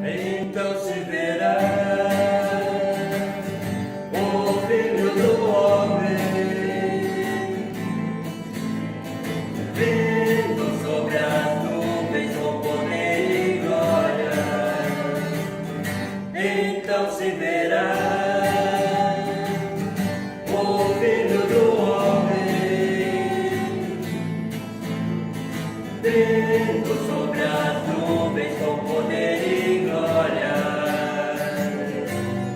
Então se verá o Filho do Homem vindo sobre as nuvens com poder e glória. Então se verá o Filho do Homem vindo sobre as nuvens com poder e glória.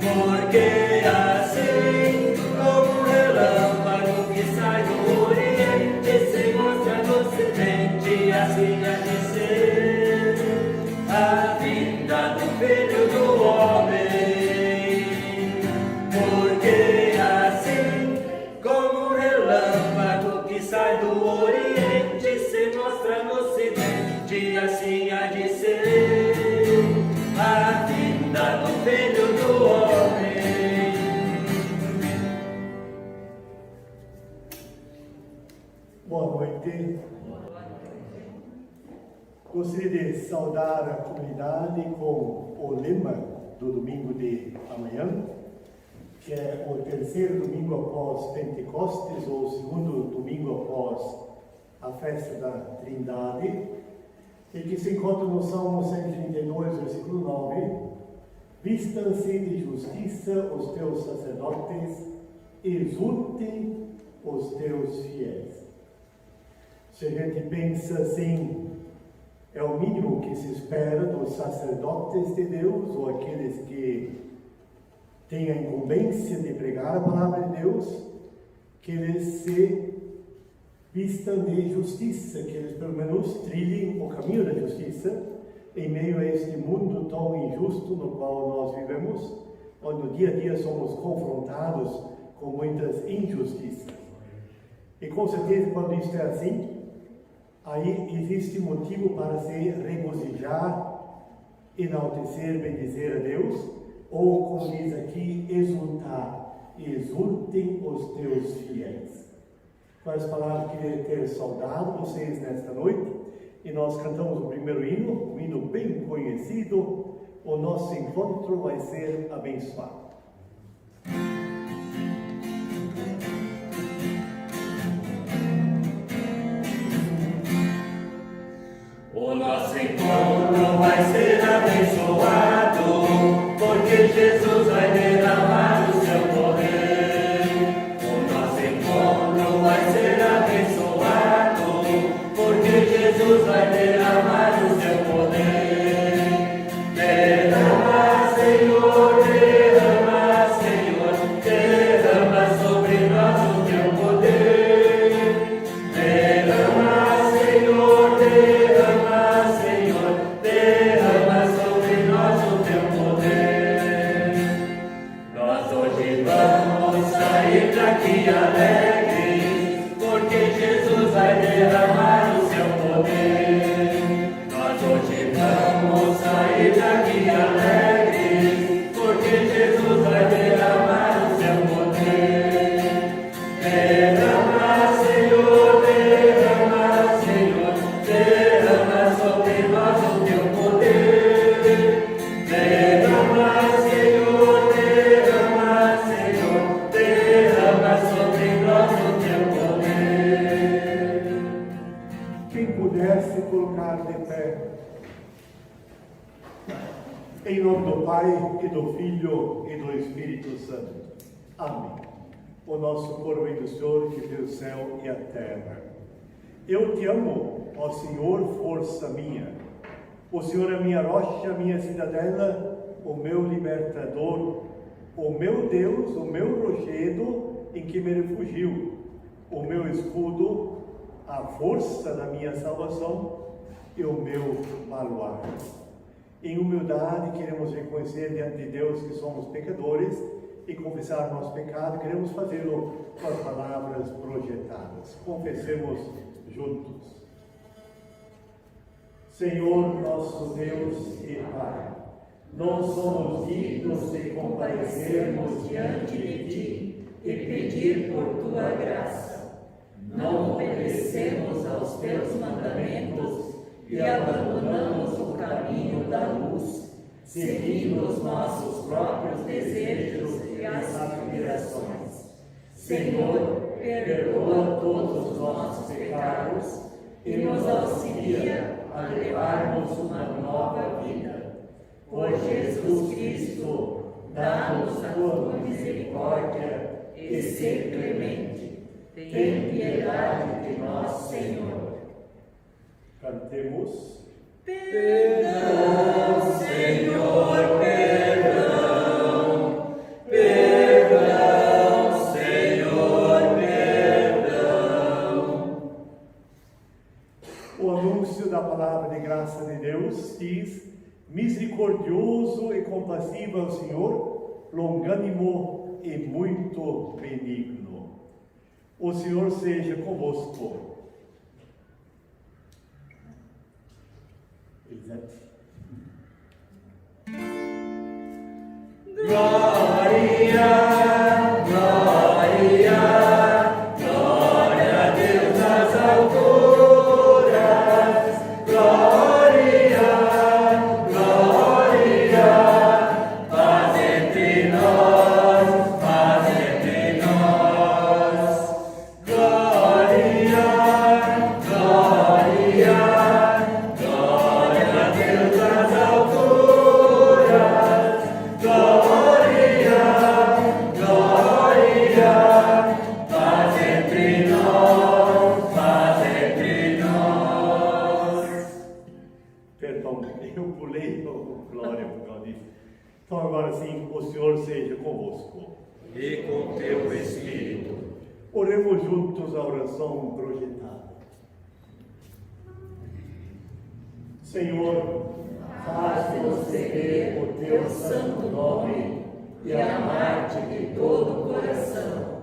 Porque assim como um relâmpago que sai do Oriente se mostra no Ocidente, assim há de ser a vinda do Filho do Homem. Porque assim como um relâmpago que sai do Oriente se mostra no Ocidente, assim há de ser a vinda do Filho do Homem. Boa noite. Gostaria de saudar a comunidade com o lema do domingo de amanhã, que é o terceiro domingo após Pentecostes, ou o segundo domingo após a festa da Trindade, e que se encontra no Salmo 132, versículo 9: Vistam-se de justiça os teus sacerdotes, exultem os teus fiéis. Se a gente pensa assim, é o mínimo que se espera dos sacerdotes de Deus, ou aqueles que têm a incumbência de pregar a palavra de Deus, que eles se vistam de justiça, que eles pelo menos trilhem o caminho da justiça em meio a este mundo tão injusto no qual nós vivemos, onde no dia a dia somos confrontados com muitas injustiças. E com certeza, quando isto é assim, aí existe motivo para se regozijar, enaltecer, bendizer a Deus, ou, como diz aqui, exultar. Exultem os teus fiéis. Com as palavras, queria ter saudado vocês nesta noite, e nós cantamos o primeiro hino, um hino bem conhecido: o nosso encontro vai ser abençoado. O nosso encontro vai ser abençoado, porque Jesus vai derramar o seu poder. O nosso encontro vai ser abençoado, porque Jesus vai derramar o seu poder. Derrama, Senhor, derrama, Senhor, derrama sobre nós o teu poder. Derrama, Senhor, derrama, Senhor, derrama sobre nós o teu poder. Nós hoje vamos sair daqui alegres, porque Jesus vai derramar o seu poder. Nós hoje vamos sair daqui alegres, porque Jesus vai derramar o seu poder. Derrama, Senhor, derrama, Senhor, derrama sobre nós o teu poder. Derrama, Senhor, derrama, Senhor, derrama sobre nós o teu poder. Quem pudesse colocar de pé. Em nome do Pai, e do Filho, e do Espírito Santo. Amém. O nosso coro vem do Senhor, que fez o céu e a terra. Eu te amo, ó Senhor, força minha. O Senhor é minha rocha, minha cidadela, o meu libertador, o meu Deus, o meu rochedo em que me refugio, o meu escudo, a força da minha salvação e o meu baluarte. Em humildade, queremos reconhecer diante de Deus que somos pecadores e confessar nosso pecado. Queremos fazê-lo com as palavras projetadas. Confessemos juntos. Senhor nosso Deus e Pai, não somos dignos de comparecermos diante de Ti e pedir por Tua graça. Não obedecemos aos Teus mandamentos e abandonamos o caminho da luz, seguindo os nossos próprios desejos e aspirações. Senhor, perdoa todos os nossos pecados e nos auxilia a levarmos uma nova vida. Por Jesus Cristo, dá-nos a tua misericórdia e sê clemente. Tem piedade de nós, Senhor. Cantemos. Perdão, Senhor, perdão. Perdão, Senhor, perdão. O anúncio da palavra de graça de Deus diz: misericordioso e compassivo é o Senhor, longânimo e muito benigno. O Senhor seja convosco. Glória, glória, glória a Deus nas alturas. Glória, glória, paz entre nós, paz entre nós. Glória, glória, glória a Deus nas alturas. Glória, glória, paz entre nós, paz entre nós. Perdão, eu pulei o glória por causa disso. Então agora sim, o Senhor seja convosco. E com teu Espírito. Oremos juntos a oração projetada. Senhor, Faz-nos temer o teu santo nome e amar-te de todo o coração,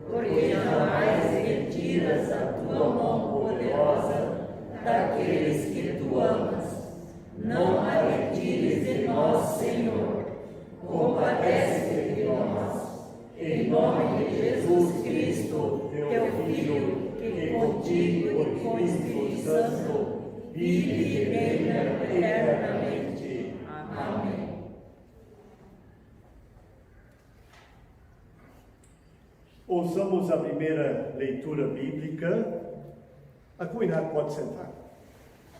porque jamais retiras a tua mão poderosa daqueles que tu amas. Não a retires de nós, Senhor. Compadece-te de nós. Em nome de Jesus Cristo, teu Filho, que contigo e com o Espírito Santo vive e reina eternamente. Amém. Ouçamos a primeira leitura bíblica. A comunidade pode sentar.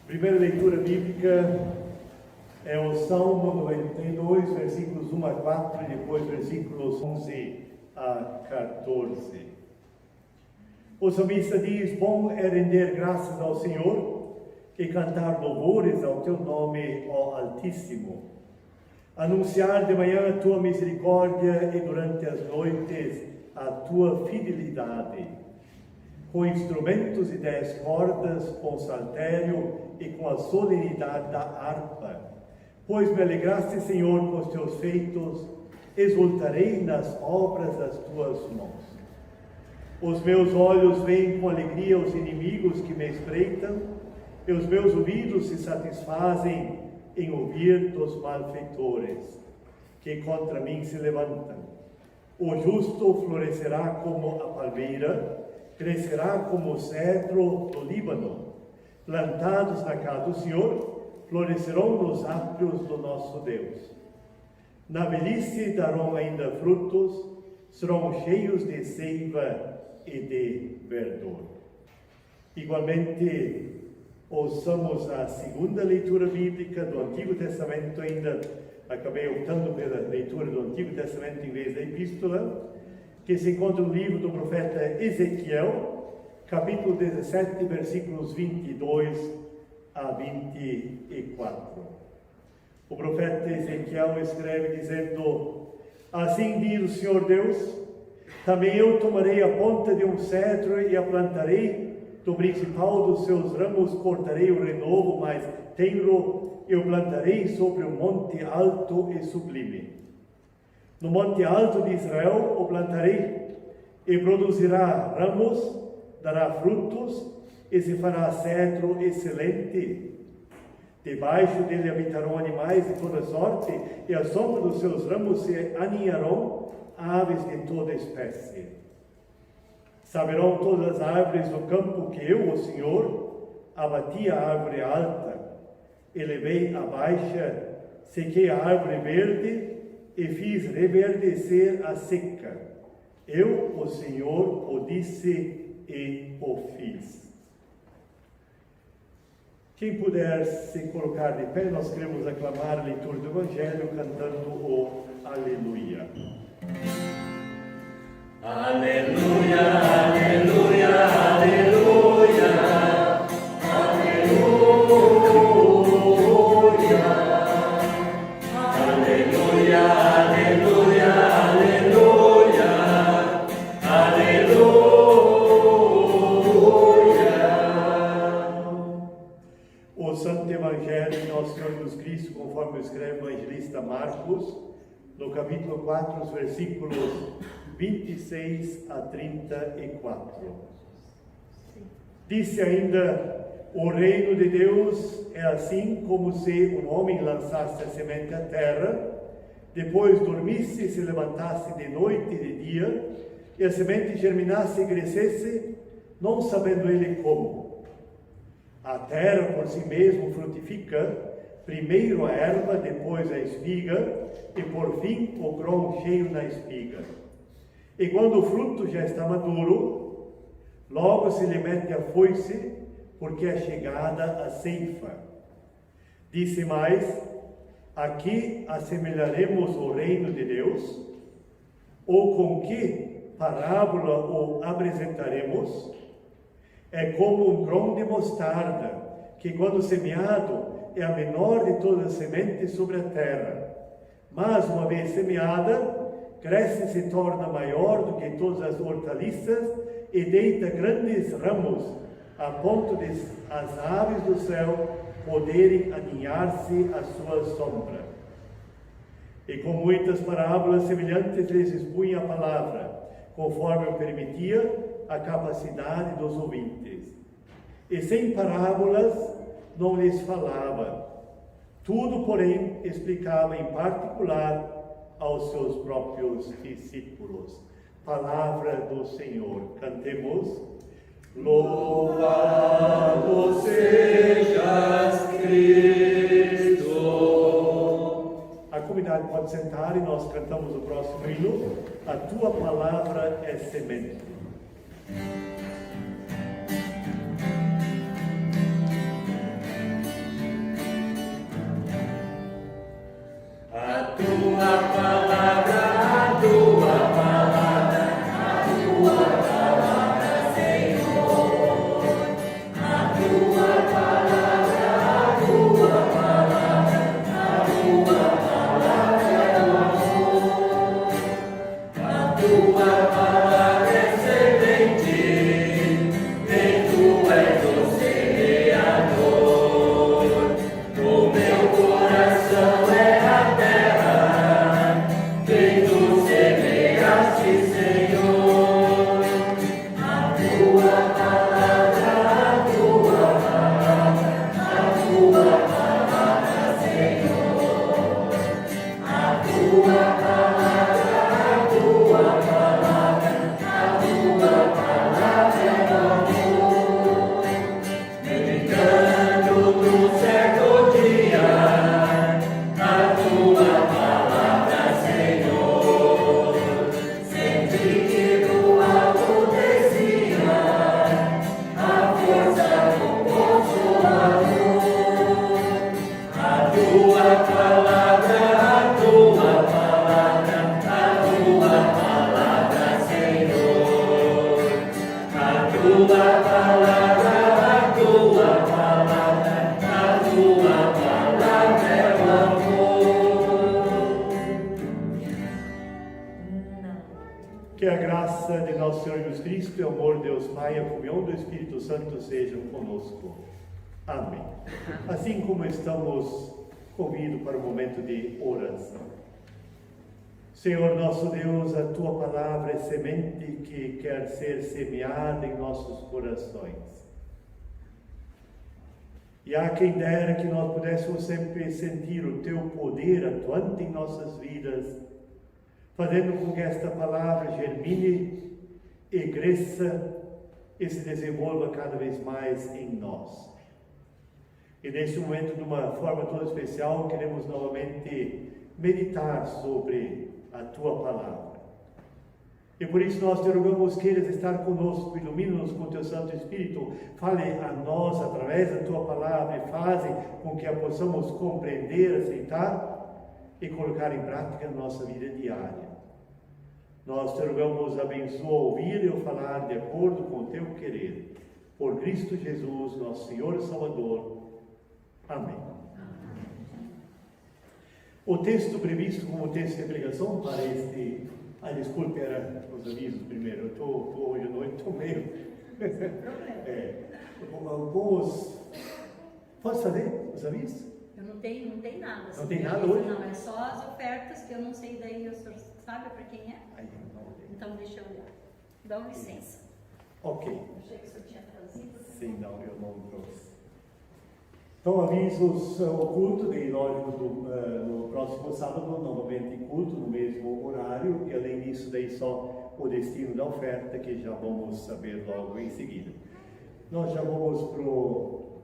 Primeira leitura bíblica é o Salmo 92, versículos 1 a 4 e depois versículos 11 a 14. O salmista diz: bom é render graças ao Senhor e cantar louvores ao teu nome, ó Altíssimo. Anunciar de manhã a tua misericórdia e durante as noites a tua fidelidade. Com instrumentos de 10 cordas, com saltério e com a solenidade da harpa. Pois me alegraste, Senhor, com os teus feitos, exultarei nas obras das tuas mãos. Os meus olhos veem com alegria os inimigos que me espreitam, e os meus ouvidos se satisfazem em ouvir dos malfeitores, que contra mim se levantam. O justo florescerá como a palmeira, crescerá como o cedro do Líbano. Plantados na casa do Senhor, florescerão nos átrios do nosso Deus. Na velhice darão ainda frutos, serão cheios de seiva e de verdor. Igualmente, ouçamos a segunda leitura bíblica do Antigo Testamento. Ainda acabei optando pela leitura do Antigo Testamento em vez da Epístola, que se encontra no livro do profeta Ezequiel, capítulo 17, versículos 22 a 24. O profeta Ezequiel escreve dizendo: assim diz o Senhor Deus, também eu tomarei a ponta de um cedro e a plantarei, do principal dos seus ramos cortarei o renovo mais tenro, eu plantarei sobre um monte alto e sublime. No monte alto de Israel o plantarei, e produzirá ramos, dará frutos, e se fará cedro excelente. Debaixo dele habitarão animais de toda sorte, e à sombra dos seus ramos se aninharão aves de toda espécie. Saberão todas as árvores do campo que eu, o Senhor, abati a árvore alta, elevei a baixa, sequei a árvore verde e fiz reverdecer a seca. Eu, o Senhor, o disse e o fiz. Quem puder se colocar de pé, nós queremos aclamar a leitura do Evangelho cantando o Aleluia. Aleluia, aleluia, aleluia, aleluia, aleluia, aleluia, aleluia, aleluia. O Santo Evangelho de Nosso Senhor Jesus Cristo, conforme escreve o evangelista Marcos, no capítulo 4, os versículos 26 a 34. Disse ainda: o reino de Deus é assim como se um homem lançasse a semente à terra, depois dormisse e se levantasse de noite e de dia, e a semente germinasse e crescesse, não sabendo ele como. A terra por si mesmo frutifica, primeiro a erva, depois a espiga, e por fim o grão cheio na espiga. E quando o fruto já está maduro, logo se lhe mete a foice, porque é chegada a ceifa. Disse mais: aqui assemelharemos o reino de Deus, ou com que parábola o apresentaremos? É como um grão de mostarda, que quando semeado é a menor de todas as sementes sobre a terra. Mas uma vez semeada, cresce e se torna maior do que todas as hortaliças e deita grandes ramos, a ponto de as aves do céu poderem aninhar-se à sua sombra. E com muitas parábolas semelhantes lhes expunha a palavra, conforme o permitia a capacidade dos ouvintes. E sem parábolas não lhes falava. Tudo, porém, explicava em particular aos seus próprios discípulos. Palavra do Senhor. Cantemos. Louvado sejas Cristo. A comunidade pode sentar e nós cantamos o próximo hino. A tua palavra é semente. A tua palavra, a tua palavra, a tua palavra, Senhor. A tua palavra, a tua palavra, a tua palavra é o amor. A tua palavra é semente, e tu és o semeador. O meu coração é Que a graça de nosso Senhor Jesus Cristo e o amor de Deus Pai e a comunhão do Espírito Santo sejam conosco. Amém. Assim como estamos convidados para o momento de oração. Senhor nosso Deus, a Tua palavra é semente que quer ser semeada em nossos corações. E há quem dera que nós pudéssemos sempre sentir o Teu poder atuante em nossas vidas, fazendo com que esta palavra germine e cresça e se desenvolva cada vez mais em nós. E neste momento, de uma forma toda especial, queremos novamente meditar sobre a Tua Palavra. E por isso nós te rogamos, queiras estar conosco, ilumina-nos com Teu Santo Espírito, fale a nós através da Tua Palavra e faze com que a possamos compreender, aceitar e colocar em prática na nossa vida diária. Nós te rogamos, abençoa ouvir e falar de acordo com o Teu querer. Por Cristo Jesus, nosso Senhor e Salvador. Amém. O texto previsto como texto de pregação para este... desculpe, era os avisos primeiro. Eu estou hoje à noite, estou meio... Pode fazer os avisos? Eu não tenho nada. Não tem nada hoje? Não, é só as ofertas que eu não sei daí, o senhor sabe para quem é? Então deixa eu olhar. Dá licença. Ok. Eu achei que o senhor tinha trazido. Sim, não, eu não trouxe. Então, avisos, o culto, lógico, no próximo sábado, novamente culto, no mesmo horário, e além disso, daí só o destino da oferta, que já vamos saber logo em seguida. Nós já vamos para o...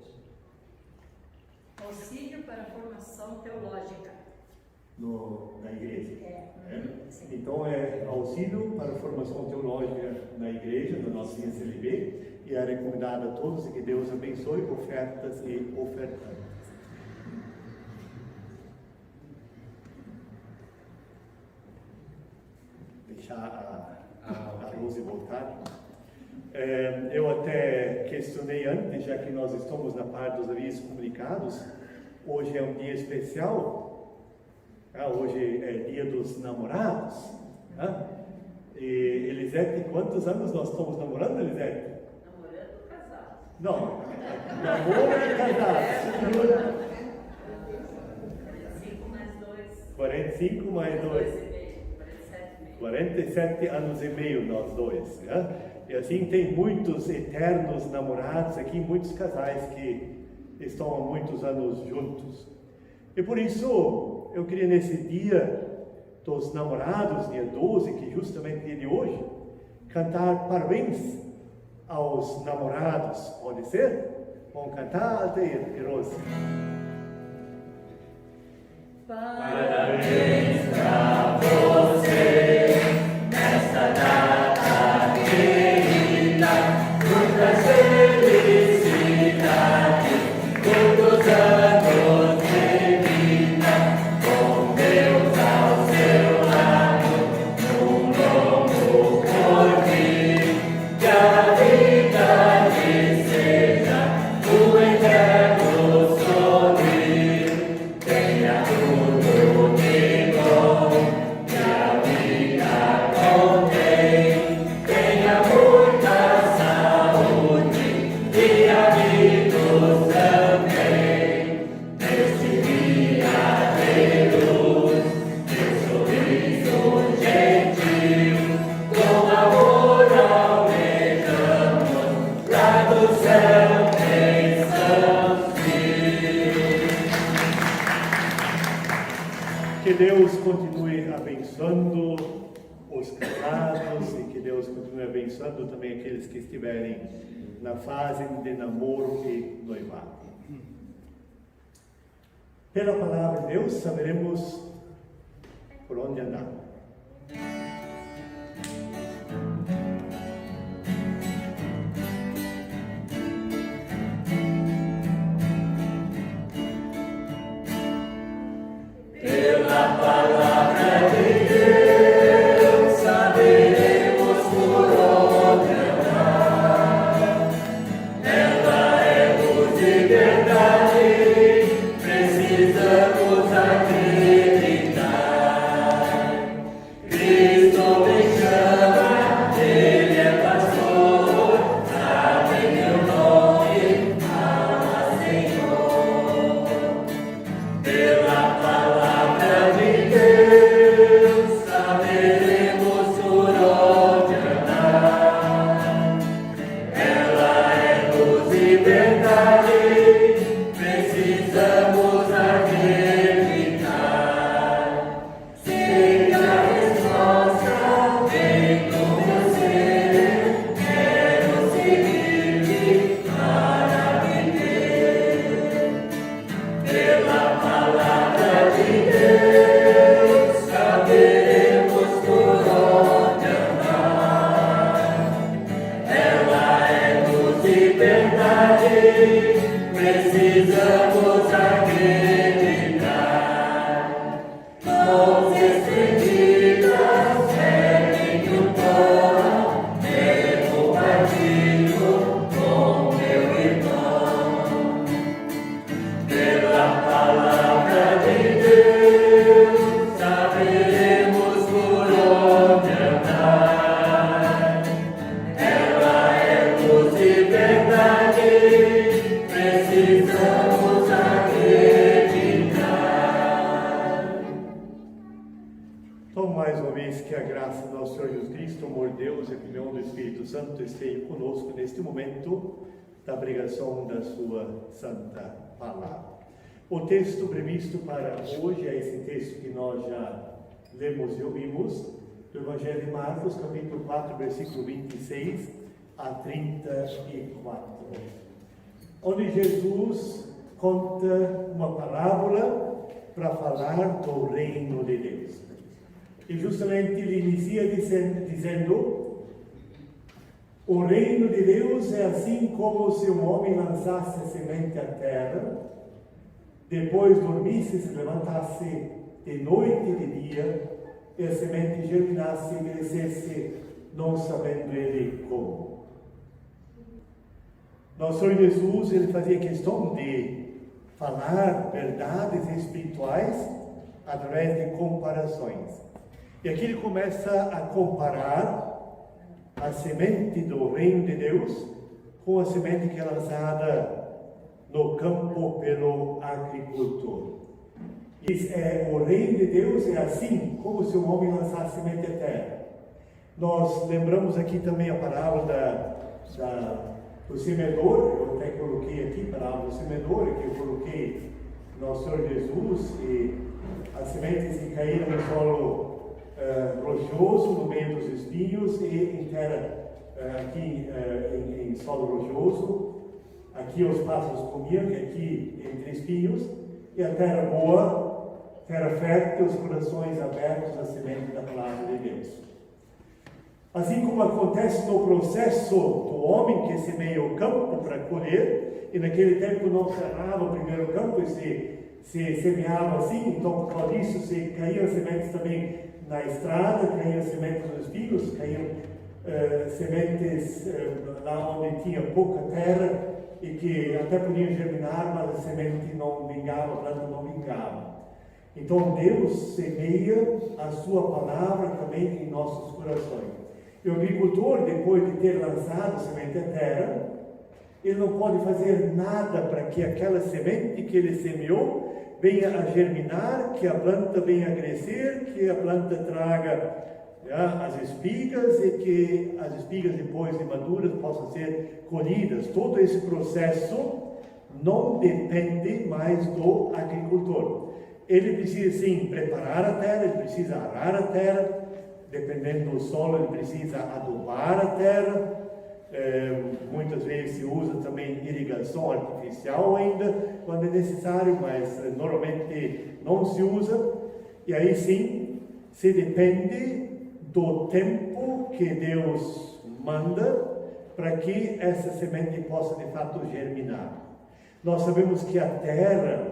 Auxílio para a formação teológica. Na igreja. Sim. Então, é auxílio para a formação teológica na igreja, na nossa INCLB, e é recomendado a todos e que Deus abençoe ofertas e ofertantes. Deixar a Rose voltar. Eu até questionei antes, já que nós estamos na parte dos avisos comunicados, hoje é um dia especial. Hoje é dia dos namorados. E Elisete, quantos anos nós estamos namorando, Elisete? Namorando, casado. Não, namoro e casado. 45 mais 2. 45 mais 2. 47 anos e meio nós dois. E assim tem muitos eternos namorados aqui, muitos casais que estão há muitos anos juntos. E por isso eu queria nesse dia dos namorados, dia 12, que justamente é dia de hoje, cantar parabéns aos namorados. Pode ser? Vamos cantar, Altair e Rose. Parabéns pra você nesta data querida, muitas felicidades, muitos anos de vida, com Deus ao seu lado, num longo porvir, que a vida lhe seja um eterno sorrir. Tenha tudo de bom que a vida contém, tenha muita saúde e amigos também. Neste dia de luz, de sorriso gentil, com amor almejamos, lá do céu pensamos vir. Que Deus continue abençoando os casados e que Deus continue abençoando também aqueles que estiverem na fase de namoro e noivado. Pela palavra de Deus saberemos por onde andar. Pela palavra de Deus saberemos por onde andar. Ela é luz e verdade, precisamos acreditar. Cristo me chama, Ele é pastor, sabe meu nome, fala Senhor. Pela palavra de Deus saberemos por onde andar. Ela é luz e verdade, precisamos acreditar. Então, mais uma vez, que a graça do nosso Senhor Jesus Cristo, o amor de Deus e a comunhão do Espírito Santo estejam conosco neste momento da pregação da sua santa palavra. O texto previsto para hoje é esse texto que nós já lemos e ouvimos, do Evangelho de Marcos, capítulo 4, versículo 26 a 34, onde Jesus conta uma parábola para falar do reino de Deus. E justamente ele inicia dizendo: o reino de Deus é assim como se um homem lançasse a semente à terra, depois dormisse, se levantasse de noite e de dia, e a semente germinasse e crescesse, não sabendo ele como. Nosso Senhor Jesus, ele fazia questão de falar verdades espirituais através de comparações. E aqui ele começa a comparar a semente do reino de Deus com a semente que é lançada no campo pelo agricultor. Diz, o reino de Deus é assim como se um homem lançasse semente à terra. Nós lembramos aqui também a parábola do semeador. Eu até coloquei aqui a parábola do semeador, que eu coloquei Nosso Senhor Jesus, e as sementes que caíram no solo rochoso, no meio dos espinhos, e em terra aqui em solo rochoso. Aqui os pássaros comiam, e aqui entre espinhos, e a terra boa, terra fértil, os corações abertos à semente da palavra de Deus. Assim como acontece no processo do homem que semeia o campo para colher, e naquele tempo não se arava o primeiro campo e se semeava assim, então por causa disso se caíam sementes também na estrada, caíam sementes nos espinhos, caíam sementes lá onde tinha pouca terra, e que até podiam germinar, mas a semente não vingava, a planta não vingava. Então Deus semeia a sua palavra também em nossos corações. E o agricultor, depois de ter lançado a semente à terra, ele não pode fazer nada para que aquela semente que ele semeou venha a germinar, que a planta venha a crescer, que a planta traga as espigas, e que as espigas depois de maduras possam ser colhidas. Todo esse processo não depende mais do agricultor. Ele precisa sim preparar a terra, ele precisa arar a terra, dependendo do solo ele precisa adubar a terra. Muitas vezes se usa também irrigação artificial ainda quando é necessário, mas normalmente não se usa. E aí sim se depende do tempo que Deus manda para que essa semente possa de fato germinar. Nós sabemos que a terra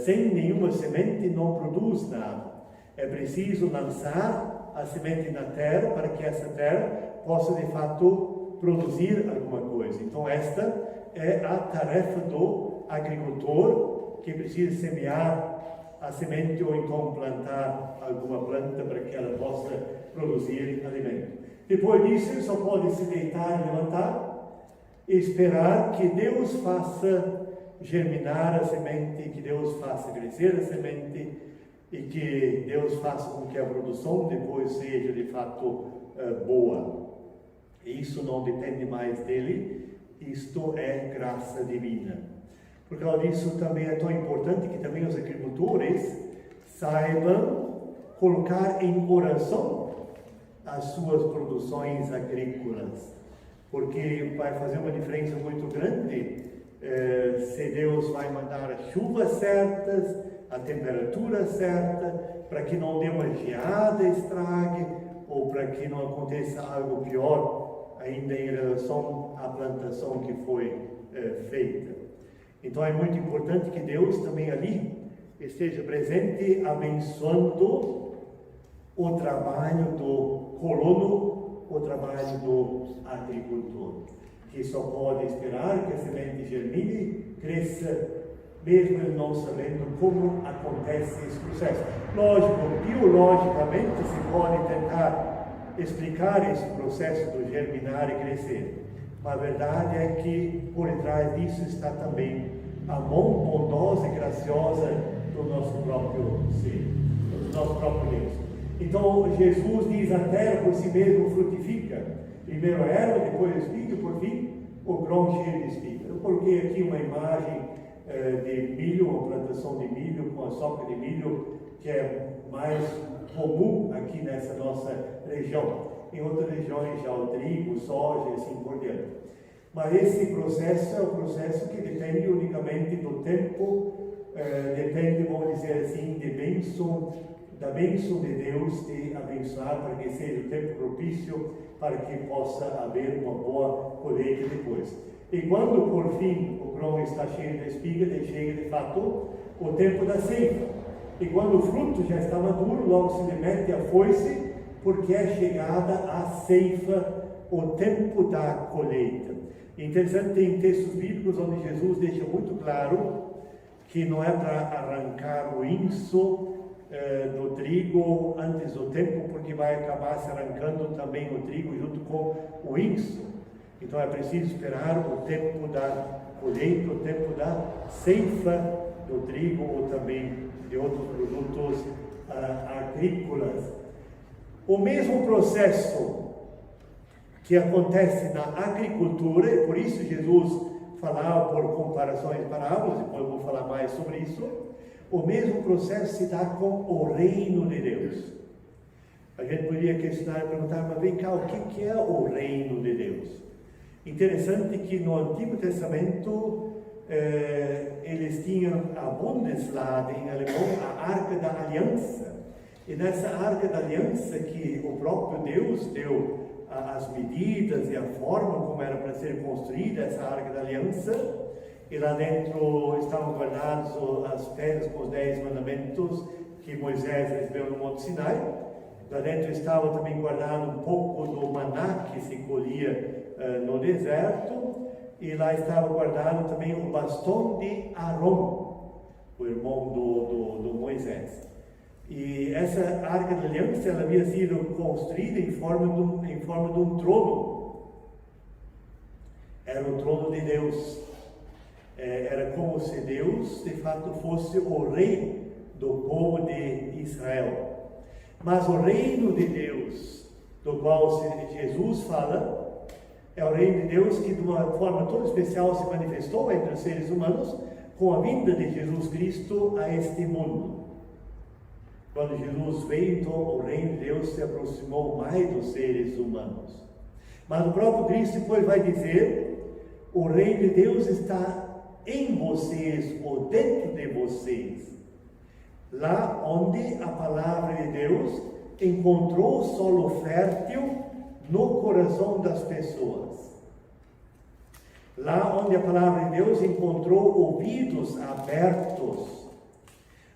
sem nenhuma semente não produz nada. É preciso lançar a semente na terra para que essa terra possa de fato produzir alguma coisa. Então esta é a tarefa do agricultor, que precisa semear a semente ou então plantar alguma planta para que ela possa produzir alimento. Depois disso, ele só pode se deitar e levantar e esperar que Deus faça germinar a semente, que Deus faça crescer a semente e que Deus faça com que a produção depois seja de fato boa. E isso não depende mais dele, isto é graça divina. Por causa disso também é tão importante que também os agricultores saibam colocar em oração as suas produções agrícolas, porque vai fazer uma diferença muito grande se Deus vai mandar as chuvas certas, a temperatura certa, para que não dê uma geada e estrague, ou para que não aconteça algo pior ainda em relação à plantação que foi feita. Então é muito importante que Deus também ali esteja presente, abençoando o trabalho do colono, o trabalho do agricultor, que só pode esperar que a semente germine, cresça, mesmo ele não sabendo como acontece esse processo. Lógico, biologicamente se pode tentar explicar esse processo do germinar e crescer, Mas a verdade é que por trás disso está também a mão bondosa e graciosa do nosso próprio ser, do nosso próprio Deus. Então Jesus diz: a terra por si mesmo frutifica, primeiro a erva, depois a espiga, e por fim o grão cheio de espiga. Eu coloquei aqui uma imagem de milho, uma plantação de milho com a soca de milho, que é mais comum aqui nessa nossa região. Em outras regiões já o trigo, soja e assim por diante. Mas esse processo é um processo que depende unicamente do tempo, depende, vamos dizer assim, da bênção de Deus de abençoar para que seja o tempo propício para que possa haver uma boa colheita depois. E quando por fim o grão está cheio de espiga, chega de fato o tempo da ceifa. E quando o fruto já está maduro, logo se lhe mete a foice, porque é chegada a ceifa, o tempo da colheita. Interessante, tem textos bíblicos onde Jesus deixa muito claro que não é para arrancar o inso do trigo antes do tempo, porque vai acabar se arrancando também o trigo junto com o inso. Então é preciso esperar o tempo da colheita, o tempo da ceifa do trigo ou também de outros produtos agrícolas. O mesmo processo que acontece na agricultura, e por isso Jesus falava por comparações parábolas, depois eu vou falar mais sobre isso. O mesmo processo se dá com o reino de Deus. A gente poderia questionar e perguntar: mas vem cá, o que é o reino de Deus? Interessante que no Antigo Testamento eles tinham a Bundeslade, em alemão, a Arca da Aliança. E nessa Arca da Aliança que o próprio Deus deu as medidas e a forma como era para ser construída essa Arca da Aliança, e lá dentro estavam guardados as pedras com os 10 mandamentos que Moisés recebeu no Monte Sinai. Lá dentro estava também guardado um pouco do maná que se colhia no deserto, e lá estava guardado também o bastão de Arão, o irmão do Moisés. E essa Arca da Aliança ela havia sido construída em forma de um trono. Era o trono de Deus. Era como se Deus de fato fosse o rei do povo de Israel. Mas o reino de Deus, do qual Jesus fala, é o reino de Deus que de uma forma toda especial se manifestou entre os seres humanos com a vinda de Jesus Cristo a este mundo. Quando Jesus veio, então o reino de Deus se aproximou mais dos seres humanos. Mas o próprio Cristo depois vai dizer: o reino de Deus está em vocês ou dentro de vocês. Lá onde a palavra de Deus encontrou solo fértil no coração das pessoas. Lá onde a palavra de Deus encontrou ouvidos abertos.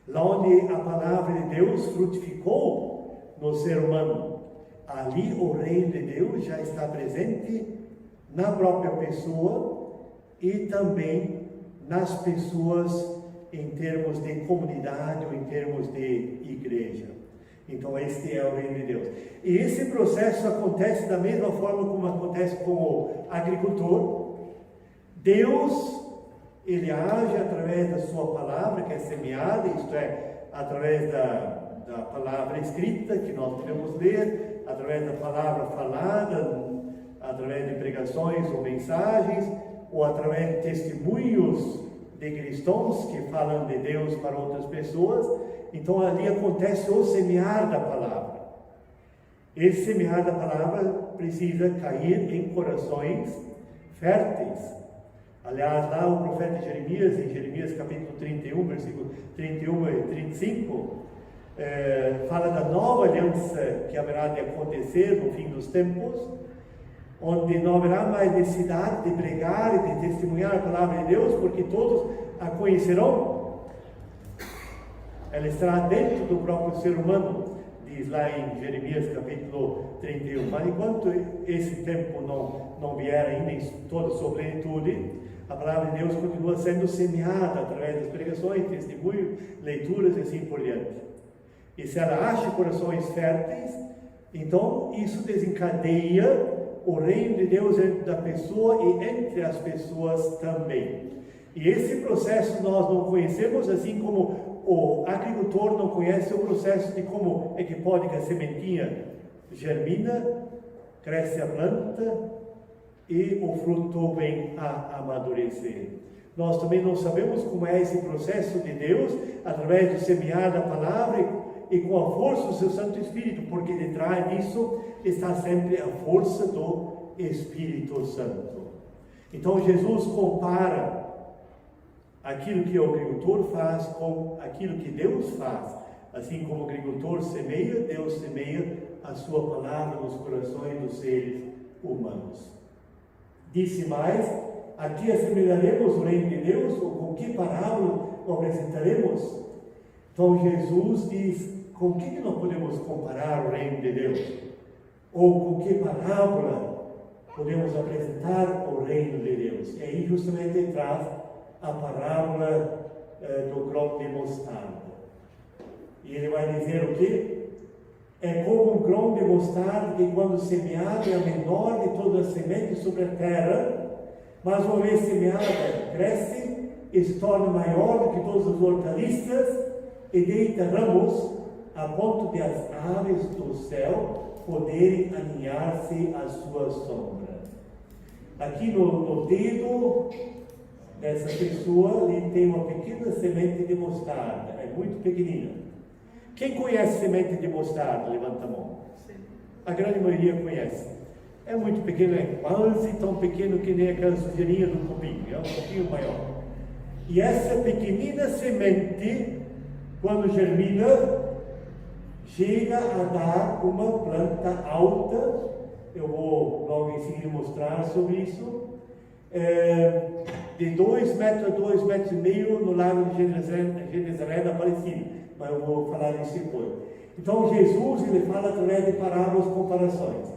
Lá onde a palavra de Deus frutificou no ser humano. Ali o reino de Deus já está presente na própria pessoa e também nas pessoas em termos de comunidade ou em termos de igreja. Então este é o reino de Deus. E esse processo acontece da mesma forma como acontece com o agricultor. Deus, ele age através da sua palavra que é semeada, isto é, através da palavra escrita que nós podemos ler, através da palavra falada, através de pregações ou mensagens, ou através de testemunhos de cristãos que falam de Deus para outras pessoas. Então ali acontece o semear da palavra. Esse semear da palavra precisa cair em corações férteis. Aliás, lá o profeta Jeremias, em Jeremias capítulo 31, versículo 31 e 35, fala da nova aliança que haverá de acontecer no fim dos tempos, onde não haverá mais necessidade de pregar e de testemunhar a palavra de Deus, porque todos a conhecerão. Ela estará dentro do próprio ser humano, diz lá em Jeremias capítulo 31. Mas enquanto esse tempo não vier ainda em toda a sua plenitude, a palavra de Deus continua sendo semeada através das pregações, testemunhos, leituras e assim por diante. E se ela acha corações férteis, então isso desencadeia o reino de Deus dentro da pessoa e entre as pessoas também. E esse processo nós não conhecemos, assim como o agricultor não conhece o processo de como é que pode que a sementinha germina, cresce a planta e o fruto vem a amadurecer. Nós também não sabemos como é esse processo de Deus, através do semear da palavra e com a força do seu Santo Espírito, porque detrás disso está sempre a força do Espírito Santo. Então Jesus compara aquilo que o agricultor faz com aquilo que Deus faz. Assim como o agricultor semeia, Deus semeia a sua palavra nos corações dos seres humanos. Disse mais, aqui assemelharemos o reino de Deus, ou com que parábola o apresentaremos? Então Jesus diz, com que nós podemos comparar o reino de Deus? Ou com que parábola podemos apresentar o reino de Deus? E aí justamente traz a parábola do grão de mostarda. E ele vai dizer o quê? É como um grão de mostarda que quando semeado é a menor de todas as sementes sobre a terra, mas uma vez semeada cresce e se torna maior do que todas as hortaliças e deita ramos a ponto de as aves do céu poderem aninhar-se à sua sombra. Aqui no dedo dessa pessoa ali tem uma pequena semente de mostarda, é muito pequenina. Quem conhece semente de mostarda? Levanta a mão. A grande maioria conhece. É muito pequeno, é quase tão pequeno que nem aquela sujeirinha do cupim, é um pouquinho maior. E essa pequenina semente, quando germina, chega a dar uma planta alta. Eu vou logo em seguida mostrar sobre isso. De 2 metros a 2,5 metros no lago de Genezaré da Palestina. Mas eu vou falar disso depois. Então Jesus ele fala através de parábolas, comparações.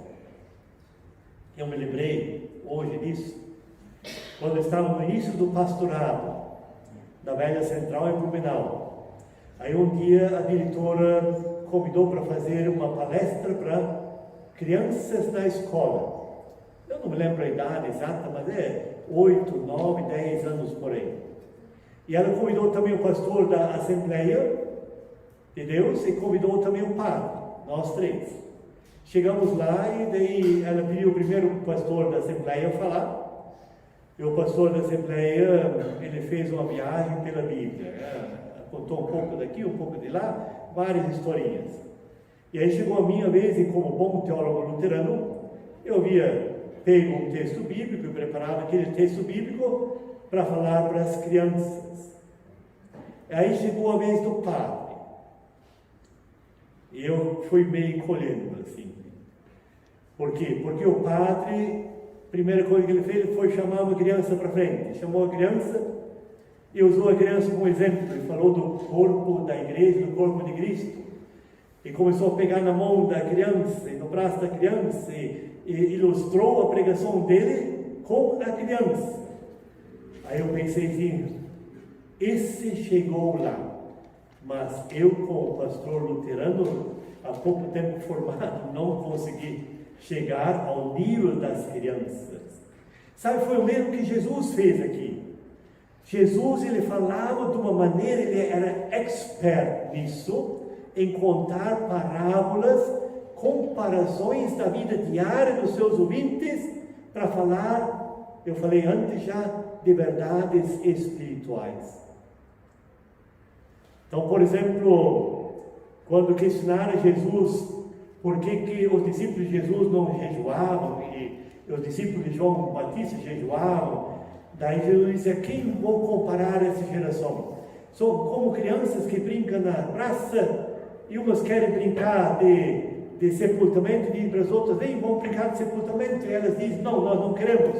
Eu me lembrei hoje disso, quando eu estava no início do pastorado, da Velha Central em Blumenau. Aí um dia a diretora convidou para fazer uma palestra para crianças na escola. Eu não me lembro a idade exata, mas é 8, 9, 10 anos por aí. E ela convidou também o pastor da Assembleia de Deus e convidou também o padre, nós três. Chegamos lá e daí ela pediu primeiro o pastor da Assembleia falar. E o pastor da Assembleia, ele fez uma viagem pela Bíblia. Contou um pouco daqui, um pouco de lá, várias historinhas. E aí chegou a minha vez, e como bom teólogo luterano, eu havia pego um texto bíblico, eu preparava aquele texto bíblico para falar para as crianças. E aí chegou a vez do padre. E eu fui meio encolhendo assim. Por quê? Porque o padre, a primeira coisa que ele fez foi chamar uma criança para frente. Chamou a criança e usou a criança como exemplo. Ele falou do corpo da igreja, do corpo de Cristo. E começou a pegar na mão da criança e no braço da criança e ilustrou a pregação dele com a criança. Aí eu pensei assim, esse chegou lá. Mas eu, como pastor luterano, há pouco tempo formado, não consegui chegar ao nível das crianças. Sabe, foi o mesmo que Jesus fez aqui. Jesus, ele falava de uma maneira, ele era expert nisso, em contar parábolas, comparações da vida diária dos seus ouvintes, para falar, eu falei antes já, de verdades espirituais. Então, por exemplo, quando questionaram Jesus por que os discípulos de Jesus não jejuavam e os discípulos de João Batista jejuavam, daí Jesus disse, quem vou comparar essa geração? São como crianças que brincam na praça e umas querem brincar de sepultamento e dizem para as outras, vem, vamos brincar de sepultamento, e elas dizem, não, nós não queremos.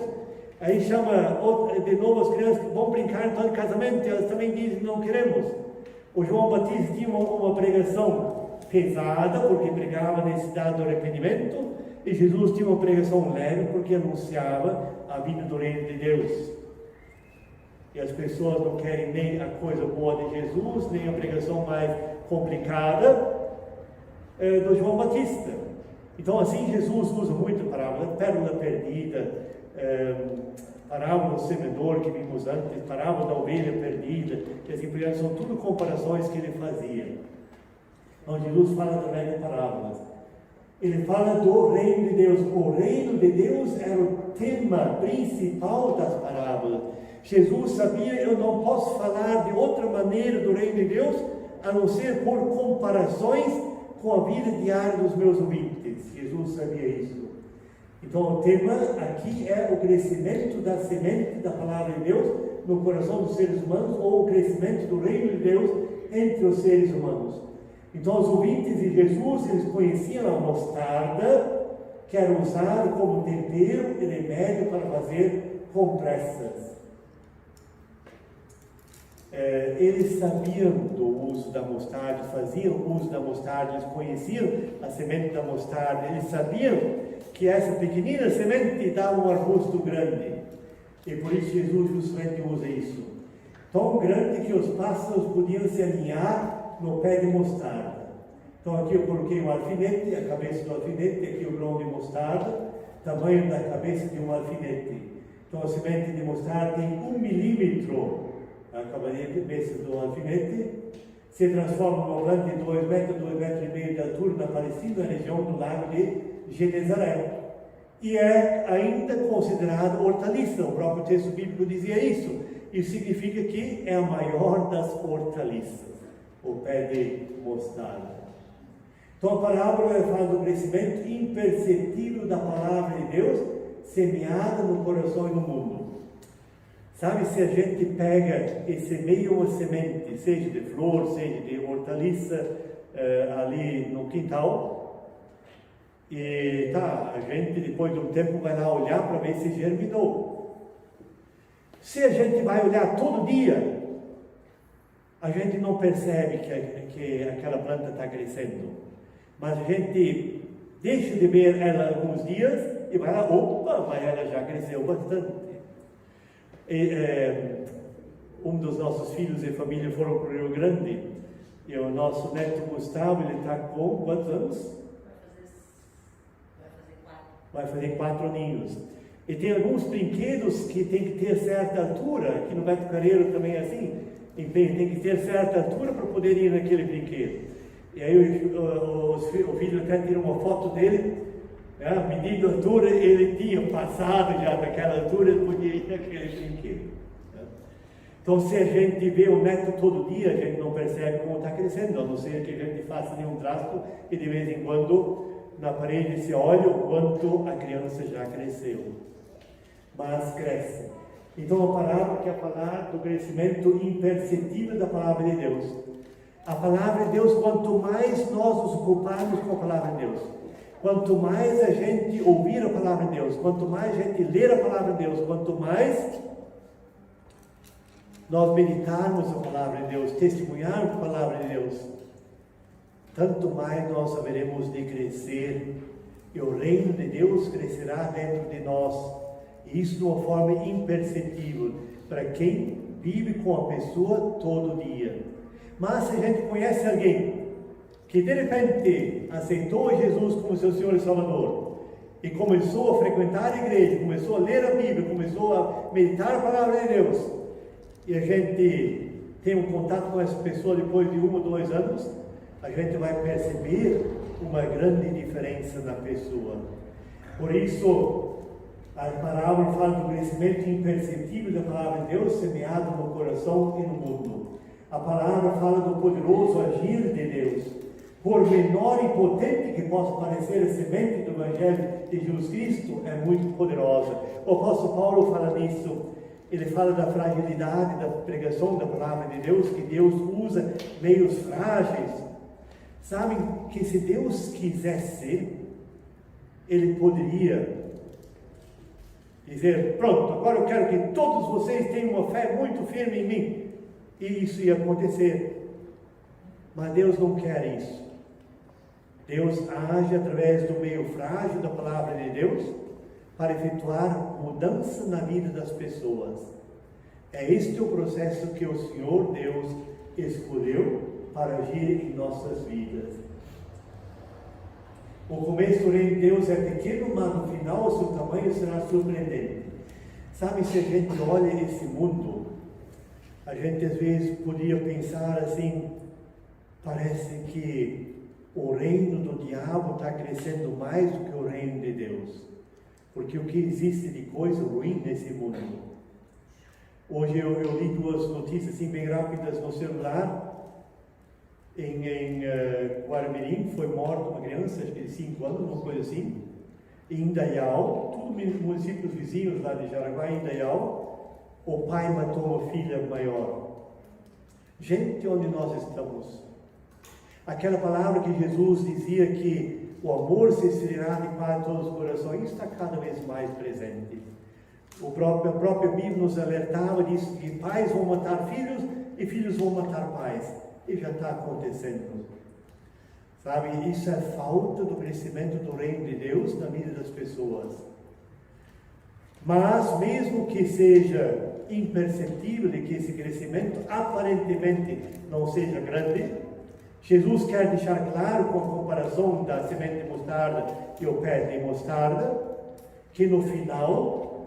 Aí chama de novo as crianças que vão brincar então de casamento, e elas também dizem, não queremos. O João Batista tinha uma pregação pesada, porque pregava a necessidade do arrependimento, e Jesus tinha uma pregação leve, porque anunciava a vida do reino de Deus. E as pessoas não querem nem a coisa boa de Jesus, nem a pregação mais complicada do João Batista. Então, assim, Jesus usa muito a parábola, pérola perdida, parábola do semeador que vimos antes, parábola da ovelha perdida, que assim por diante, são tudo comparações que ele fazia. Então, Jesus fala através de parábolas. Ele fala do reino de Deus. O reino de Deus era o tema principal das parábolas. Jesus sabia, eu não posso falar de outra maneira do reino de Deus, a não ser por comparações com a vida diária dos meus ouvintes. Jesus sabia isso. Então o tema aqui é o crescimento da semente da palavra de Deus no coração dos seres humanos, ou o crescimento do reino de Deus entre os seres humanos. Então os ouvintes de Jesus, eles conheciam a mostarda, que era usada como tempero e remédio para fazer compressas. Eles sabiam do uso da mostarda, faziam uso da mostarda, eles conheciam a semente da mostarda, eles sabiam que essa pequenina semente dava um arbusto grande, e por isso Jesus justamente usa isso, tão grande que os pássaros podiam se alinhar no pé de mostarda. Então aqui eu coloquei um alfinete, a cabeça do alfinete, aqui o grão de mostarda, tamanho da cabeça de um alfinete. Então a semente de mostarda tem 1 milímetro, a cabeça do alfinete, se transforma numa planta de 2 metros, 2,5 metros de altura, na Palestina, na região do lago de Genezaré. E é ainda considerado hortaliça, o próprio texto bíblico dizia isso. Isso significa que é a maior das hortaliças, o pé de mostarda. Então a parábola fala do crescimento imperceptível da palavra de Deus, semeada no coração e no mundo. Sabe, se a gente pega e semeia uma semente, seja de flor, seja de hortaliça, ali no quintal, e a gente depois de um tempo vai lá olhar para ver se germinou. Se a gente vai olhar todo dia, a gente não percebe que aquela planta está crescendo, mas a gente deixa de ver ela alguns dias e vai lá, opa, mas ela já cresceu bastante. Um dos nossos filhos e família foram para o Rio Grande, e o nosso neto Gustavo, ele está com quantos anos? Vai fazer 4 aninhos. E tem alguns brinquedos que tem que ter certa altura, que no Beto Carreiro também é assim, tem que ter certa altura para poder ir naquele brinquedo. E aí o filho até tira uma foto dele, medindo a altura, ele tinha passado já daquela altura, ele podia ir naquele brinquedo. Então, se a gente vê o neto todo dia, a gente não percebe como está crescendo, a não ser que a gente faça nenhum trasto e de vez em quando na parede se olha o quanto a criança já cresceu. Mas cresce. Então a parábola quer falar do crescimento imperceptível da palavra de Deus. A palavra de Deus, quanto mais nós nos ocuparmos com a palavra de Deus, quanto mais a gente ouvir a palavra de Deus, quanto mais a gente ler a palavra de Deus, quanto mais nós meditarmos a palavra de Deus, testemunharmos a palavra de Deus, tanto mais nós haveremos de crescer, e o reino de Deus crescerá dentro de nós, e isso de uma forma imperceptível, para quem vive com a pessoa todo dia. Mas se a gente conhece alguém que de repente aceitou Jesus como seu Senhor e Salvador, e começou a frequentar a igreja, começou a ler a Bíblia, começou a meditar a palavra de Deus, e a gente tem um contato com essa pessoa depois de 1 ou 2 anos, a gente vai perceber uma grande diferença na pessoa. Por isso, a parábola fala do crescimento imperceptível da palavra de Deus, semeado no coração e no mundo. A palavra fala do poderoso agir de Deus. Por menor e potente que possa parecer a semente do Evangelho de Jesus Cristo, é muito poderosa. O apóstolo Paulo fala nisso. Ele fala da fragilidade da pregação da palavra de Deus, que Deus usa meios frágeis. Sabem que se Deus quisesse, Ele poderia dizer, pronto, agora eu quero que todos vocês tenham uma fé muito firme em mim. E isso ia acontecer. Mas Deus não quer isso. Deus age através do meio frágil da palavra de Deus para efetuar mudança na vida das pessoas. É este o processo que o Senhor Deus escolheu para agir em nossas vidas. O começo do reino de Deus é pequeno, mas no final o seu tamanho será surpreendente. Sabe, se a gente olha esse mundo, a gente às vezes podia pensar assim, parece que o reino do diabo está crescendo mais do que o reino de Deus. Porque o que existe de coisa ruim nesse mundo? Hoje eu li duas notícias assim, bem rápidas no celular. Em Guaramirim foi morta uma criança, acho que de 5 anos, uma coisa assim. Em Indaial, tudo municípios vizinhos lá de Jaraguá, em Indaial, o pai matou a filha maior. Gente, onde nós estamos? Aquela palavra que Jesus dizia que o amor se estreará de paz em todos os corações, está cada vez mais presente. A própria Bíblia nos alertava disso, que pais vão matar filhos e filhos vão matar pais. E já está acontecendo. Sabe, isso é falta do crescimento do reino de Deus na vida das pessoas. Mas, mesmo que seja imperceptível de que esse crescimento aparentemente não seja grande, Jesus quer deixar claro, com a comparação da semente de mostarda e o pé de mostarda, que no final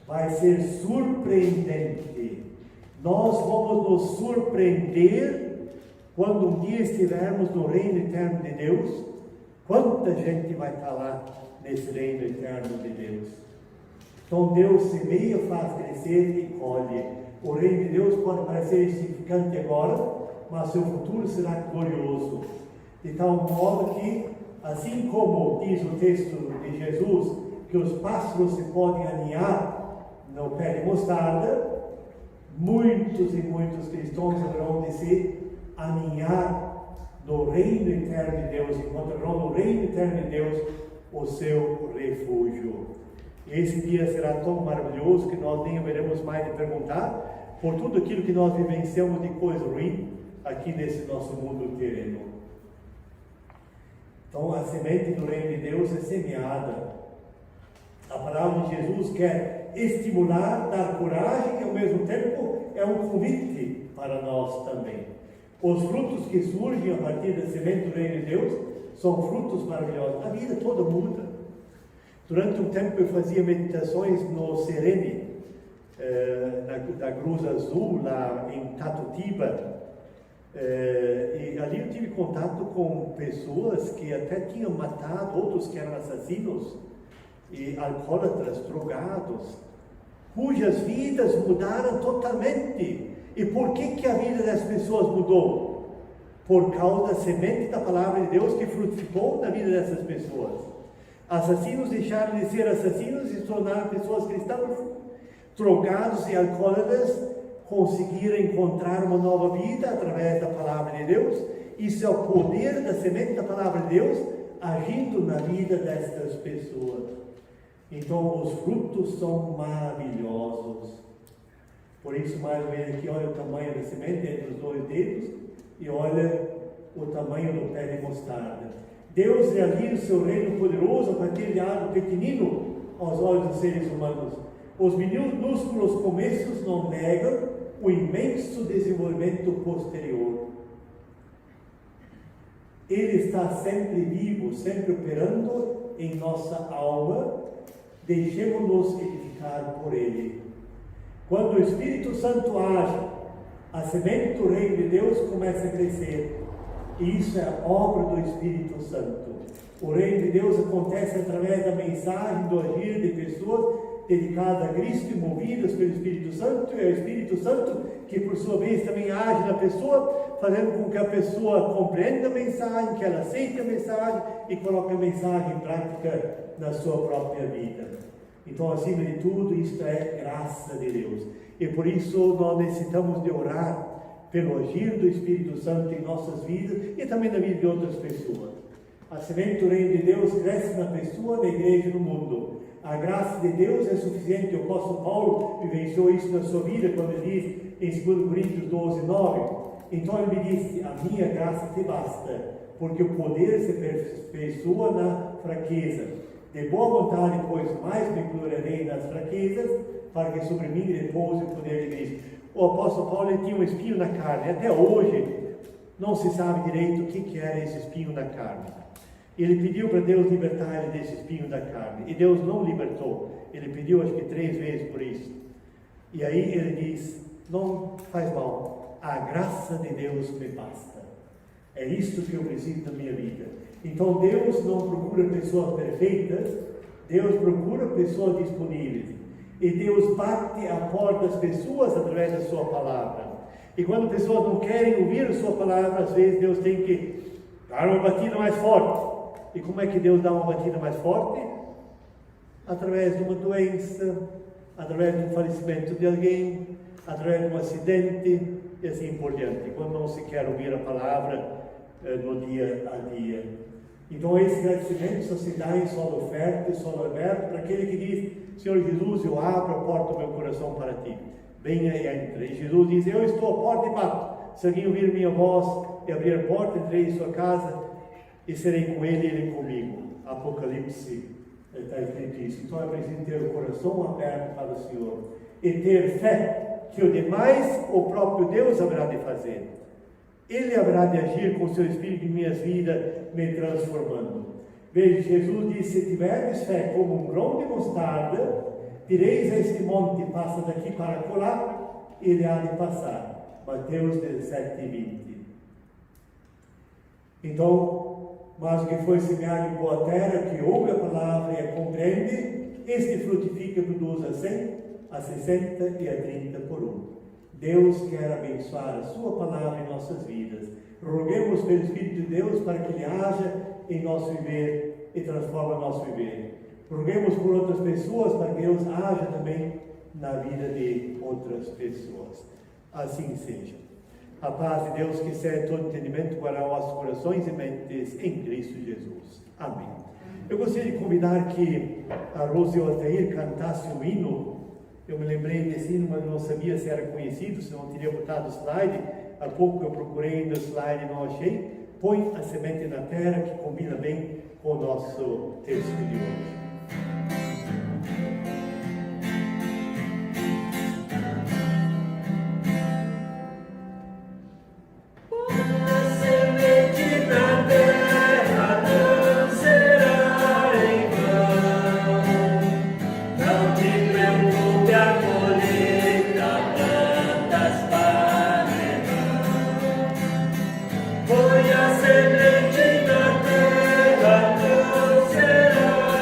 vai ser surpreendente. Nós vamos nos surpreender quando um dia estivermos no reino eterno de Deus. Quanta gente vai estar lá nesse reino eterno de Deus? Então Deus semeia, faz crescer e colhe. O reino de Deus pode parecer insignificante agora, mas seu futuro será glorioso. De tal modo que, assim como diz o texto de Jesus, que os pássaros se podem aninhar no pé de mostarda, muitos e muitos cristãos haverão de se aninhar no reino eterno de Deus, encontrarão no reino eterno de Deus o seu refúgio. E esse dia será tão maravilhoso que nós nem haveremos mais de perguntar por tudo aquilo que nós vivenciamos de coisa ruim aqui nesse nosso mundo terreno. Então a semente do reino de Deus é semeada. A palavra de Jesus quer estimular, dar coragem e ao mesmo tempo é um convite para nós também. Os frutos que surgem a partir da semente do reino de Deus são frutos maravilhosos. A vida toda muda. Durante um tempo eu fazia meditações no Serene, da Cruz Azul, lá em Tatutíba. E ali eu tive contato com pessoas que até tinham matado, outros que eram assassinos, e alcoólatras, drogados, cujas vidas mudaram totalmente. E por que a vida das pessoas mudou? Por causa da semente da palavra de Deus que frutificou na vida dessas pessoas. Assassinos deixaram de ser assassinos e se tornaram pessoas cristãs. Drogados e alcoólatras conseguiram encontrar uma nova vida através da palavra de Deus. Isso é o poder da semente da palavra de Deus agindo na vida destas pessoas. Então os frutos são maravilhosos. Por isso, mais ou menos aqui, olha o tamanho da semente entre os 2 dedos e olha o tamanho do pé de mostarda. Deus realiza o seu reino poderoso a partir de algo pequenino aos olhos dos seres humanos. Os minúsculos começos não negam o imenso desenvolvimento posterior. Ele está sempre vivo, sempre operando em nossa alma. Deixemos-nos edificar por Ele. Quando o Espírito Santo age, a semente do reino de Deus começa a crescer. E isso é obra do Espírito Santo. O reino de Deus acontece através da mensagem, do agir de pessoas dedicadas a Cristo e movidas pelo Espírito Santo. E é o Espírito Santo que, por sua vez, também age na pessoa, fazendo com que a pessoa compreenda a mensagem, que ela aceite a mensagem e coloque a mensagem em prática na sua própria vida. Então, acima de tudo, isto é graça de Deus. E por isso nós necessitamos de orar pelo agir do Espírito Santo em nossas vidas e também na vida de outras pessoas. A semente do reino de Deus cresce na pessoa, na igreja e no mundo. A graça de Deus é suficiente. O apóstolo Paulo vivenciou isso na sua vida quando ele diz em 2 Coríntios 12, 9. Então ele me disse: a minha graça te basta, porque o poder se aperfeiçoa na fraqueza. De boa vontade, pois, mais me gloriarei nas fraquezas, para que sobre mim repouse o poder de Cristo. O apóstolo Paulo ele tinha um espinho na carne. Até hoje não se sabe direito o que era esse espinho na carne. Ele pediu para Deus libertar ele desse espinho da carne. E Deus não libertou. Ele pediu acho que 3 vezes por isso. E aí ele diz, não faz mal. A graça de Deus me basta. É isto que eu preciso na minha vida. Então Deus não procura pessoas perfeitas. Deus procura pessoas disponíveis. E Deus bate a porta das pessoas através da sua palavra. E quando pessoas não querem ouvir a sua palavra, às vezes Deus tem que dar uma batida mais forte. E como é que Deus dá uma batida mais forte? Através de uma doença, através de um falecimento de alguém, através de um acidente, e assim por diante. Quando não se quer ouvir a palavra no dia a dia. Então esse agradecimento só se dá em solo fértil, solo aberto, para aquele que diz, Senhor Jesus, eu abro a porta do meu coração para Ti. Venha e entre. E Jesus diz, eu estou à porta e bato. Se alguém ouvir minha voz e abrir a porta, entrei em sua casa e serei com ele e ele comigo. Apocalipse está escrito isso. Então é preciso ter o coração aberto para o Senhor e ter fé que o demais o próprio Deus haverá de fazer. Ele haverá de agir com o seu Espírito em minhas vidas, me transformando. Veja, Jesus disse, se tiverdes fé como um grão de mostarda, direis a este monte, passa daqui para colar, ele há de passar. Mateus 17:20. Então, mas o que foi semeado em boa terra, que ouve a palavra e a compreende, este frutifica e produz a 100, a 60 e a 30 por 1. Deus quer abençoar a sua palavra em nossas vidas. Roguemos pelo Espírito de Deus para que Ele haja em nosso viver e transforme o nosso viver. Roguemos por outras pessoas para que Deus haja também na vida de outras pessoas. Assim seja. A paz de Deus, que excede todo entendimento, guardará nossos corações e mentes em Cristo Jesus. Amém. Eu gostaria de convidar que a Rose e o Altair cantassem um hino. Eu me lembrei desse hino, mas não sabia se era conhecido, se não teria botado o slide. Há pouco eu procurei no slide e não achei. Põe a semente na terra, que combina bem com o nosso texto de hoje. Foi a semente da terra, não será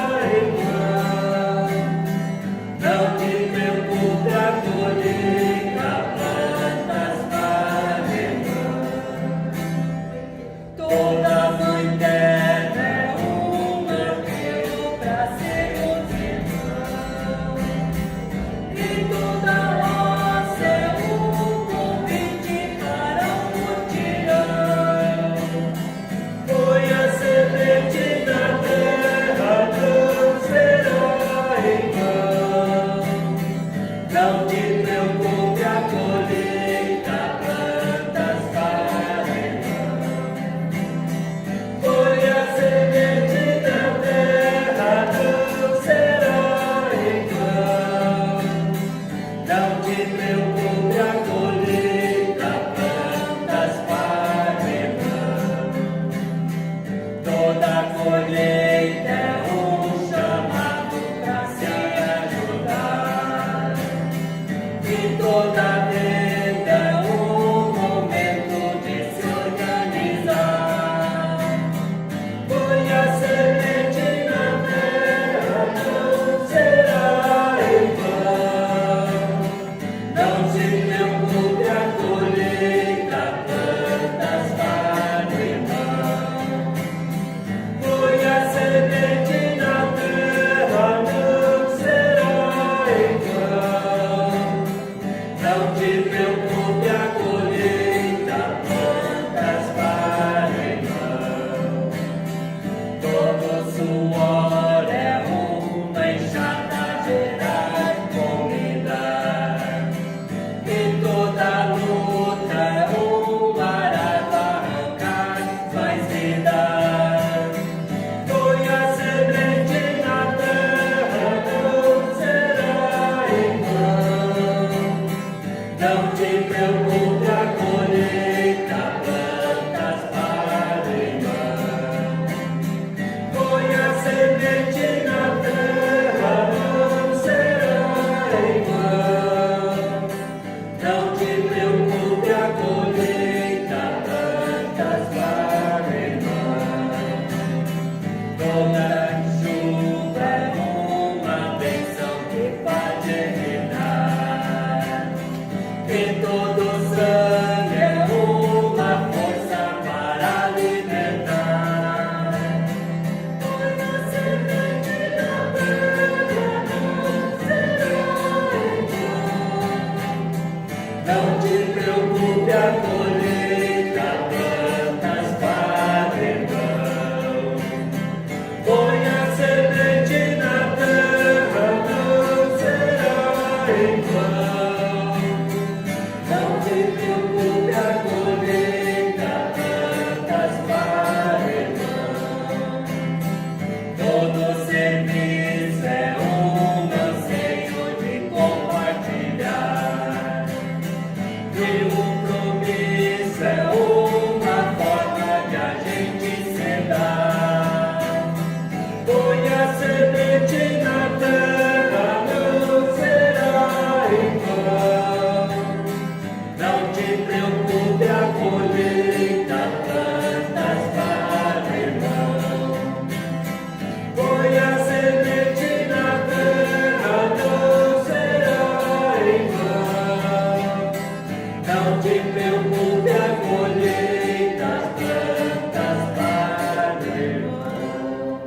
se preocupe a colheita, plantas para o irmão.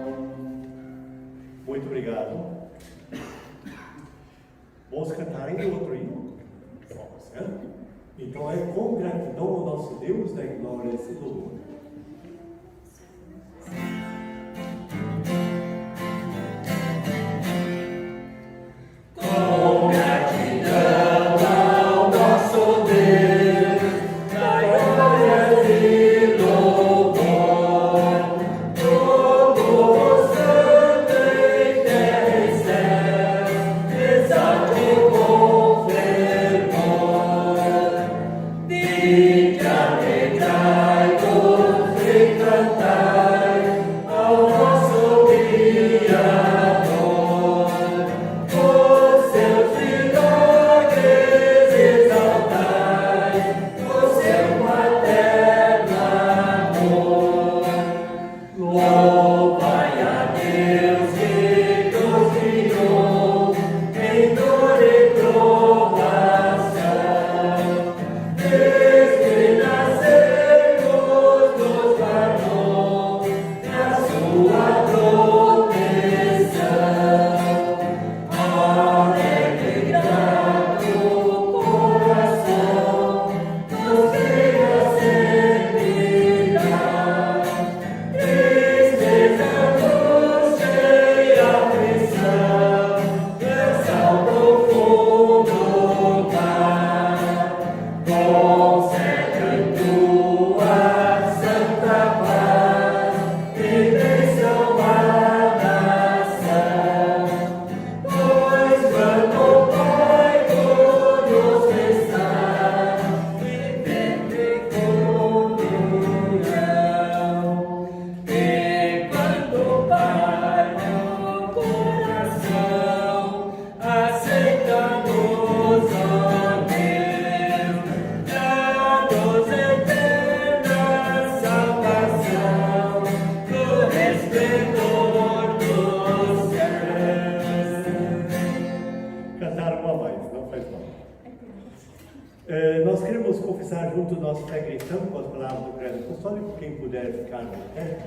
Muito obrigado. Vamos cantar ainda outro hino? Vamos, né? Então é com gratidão ao nosso Deus da glória e louvor. Com gratidão ao nosso Deus, da glória e louvor, todo o santo em terra e céu, exalte com fervor. Vinde alegrai-vos e cantai ao nosso Criador. Nós queremos confessar junto o nosso fé cristã com as palavras do credo apostólico. Quem puder ficar de pé.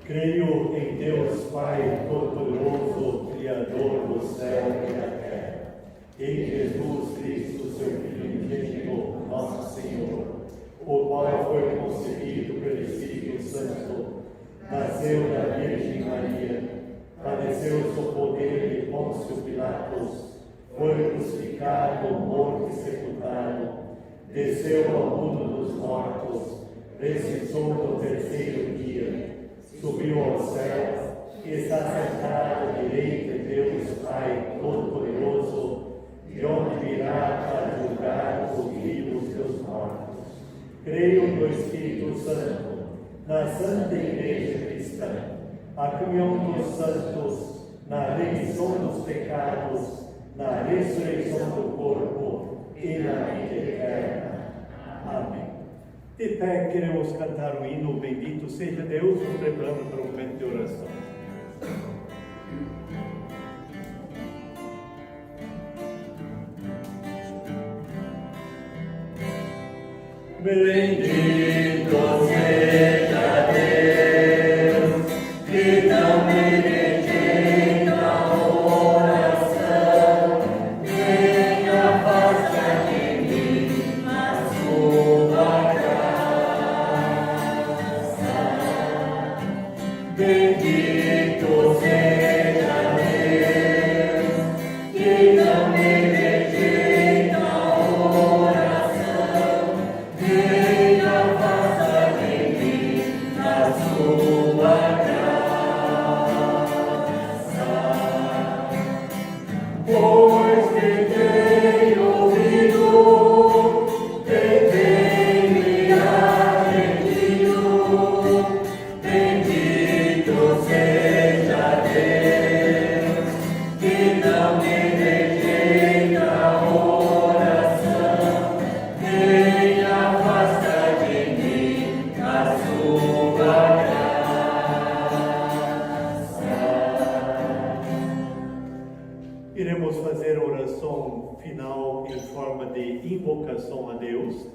Creio em Deus Pai Todo-Poderoso, Criador do céu e da terra, em Jesus Cristo, seu Filho unigênito, nosso Senhor, o qual foi concebido pelo Espírito Santo, nasceu da Virgem Maria, padeceu sob o poder de Pôncio Pilatos, foi crucificado, morto e sepultado, desceu ao mundo dos mortos, ressuscitou no terceiro dia, subiu ao céu, está sentado à direita de Deus Pai Todo-Poderoso, de onde virá para julgar os vivos e os mortos. Creio no Espírito Santo, na Santa Igreja Cristã, a comunhão dos santos, na remissão dos pecados, na ressurreição do corpo e na vida eterna. Amém. De pé, queremos cantar o hino Bendito Seja Deus, nos preparando para o momento de oração. Bendito seja Deus, que não me rejeita a oração, nem afasta de mim a sua graça. Bendito seja Deus, que não me rejeita a oração, nem afasta de em forma de invocação a Deus.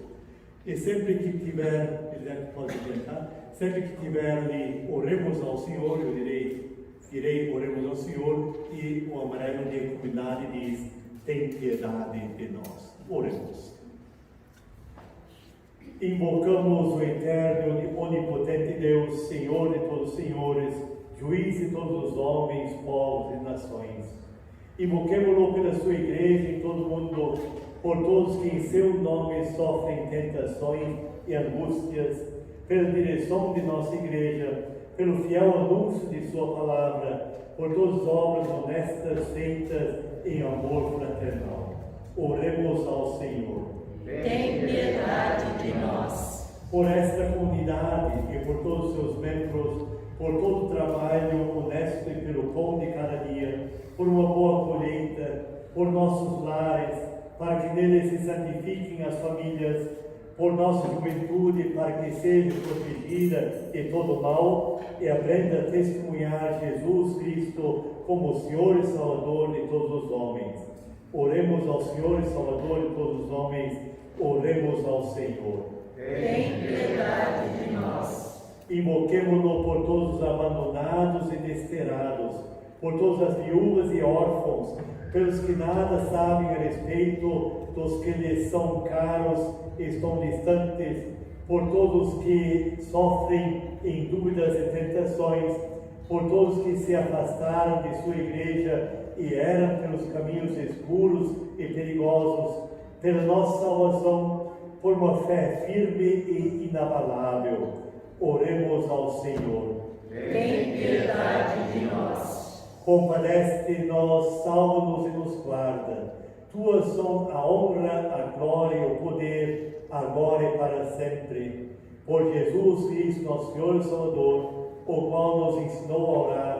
E sempre que tiver, pode tentar, sempre que tiver ali, oremos ao Senhor, eu direi, oremos ao Senhor, e o amarelo de comunidade diz, tem piedade de nós. Oremos. Invocamos o eterno e onipotente Deus, Senhor de todos os senhores, juiz de todos os homens, povos e nações. Invoquemo-lo pela sua igreja em todo o mundo, por todos que em seu nome sofrem tentações e angústias, pela direção de nossa igreja, pelo fiel anúncio de sua palavra, por todas as obras honestas feitas em amor fraternal. Oremos ao Senhor. Tem piedade de nós. Por esta comunidade e por todos os seus membros, por todo o trabalho honesto e pelo pão de cada dia, por uma boa colheita, por nossos lares, para que neles se santifiquem as famílias, por nossa juventude, para que seja protegida de todo mal e aprenda a testemunhar Jesus Cristo como Senhor e Salvador de todos os homens. Oremos ao Senhor e Salvador de todos os homens, oremos ao Senhor. Tem piedade de nós. Invoquemo-lo por todos os abandonados e desterrados, por todas as viúvas e órfãos, pelos que nada sabem a respeito dos que lhes são caros e estão distantes, por todos que sofrem em dúvidas e tentações, por todos que se afastaram de sua igreja e eram pelos caminhos escuros e perigosos, pela nossa salvação, por uma fé firme e inabalável. Oremos ao Senhor. Tem piedade de nós. Compadece de nós, salva-nos e nos guarda. Tuas são a honra, a glória e o poder, agora e para sempre. Por Jesus Cristo, nosso Senhor e Salvador, o qual nos ensinou a orar.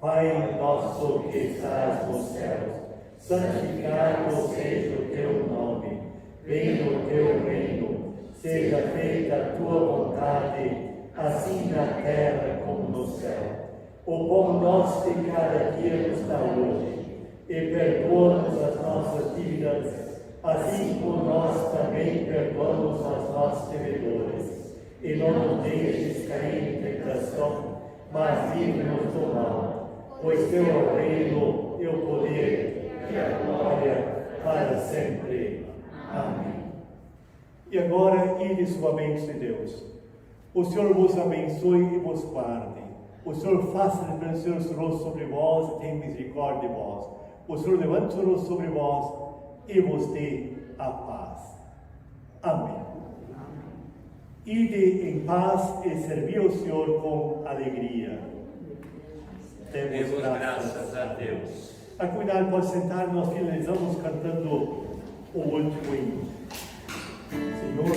Pai nosso que estás nos céus, santificado seja o teu nome. Venha o teu reino, seja feita a tua vontade, assim na terra como no céu. O pão nosso de cada dia nos dá hoje, e perdoa-nos as nossas dívidas, assim como nós também perdoamos aos nossos devedores. E não nos deixes cair em tentação, mas livra-nos do mal, pois teu é o reino, e o poder, e a glória, para sempre. Amém. E agora, ide sumamente de Deus. O Senhor vos abençoe e vos guarde. O Senhor faça resplandecer o seu rosto sobre vós e tenha misericórdia de vós. O Senhor levante o seu rosto sobre vós e vos dê a paz. Amém. Ide em paz e servi ao Senhor com alegria. Demos graças a Deus. A comunidade pode sentar, nós finalizamos cantando o último hino. Senhor,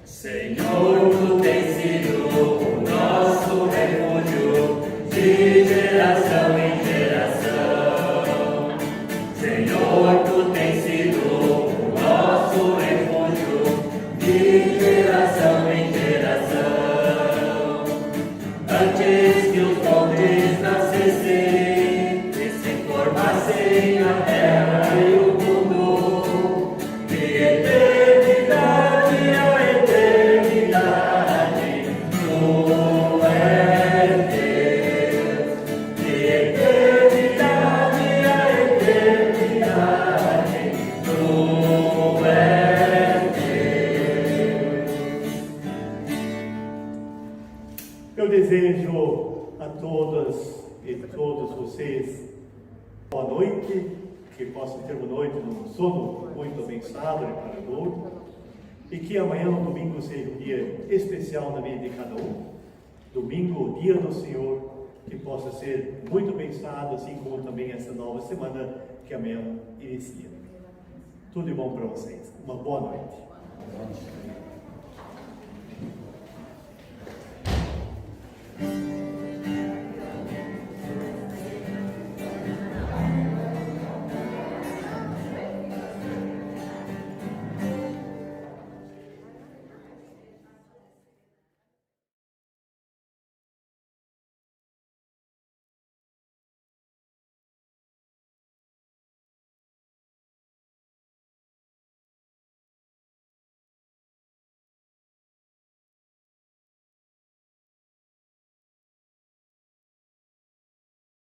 Senhor, tu tens sido o nosso refúgio de geração em geração. Senhor, tu tens sido o nosso refúgio de geração em geração. Antes que os montes nascessem e se formassem a terra e o mundo, de eternidade a eternidade, tu és Deus. De eternidade a eternidade, tu és Deus. eu desejo a todas e todos vocês boa noite, que possam ter uma noite num sono muito abençoado e reparador, e que amanhã, no domingo, seja um dia especial na vida de cada um. Domingo, o dia do Senhor, que possa ser muito abençoado, assim como também essa nova semana que amanhã inicia. Tudo de bom para vocês. Uma boa noite.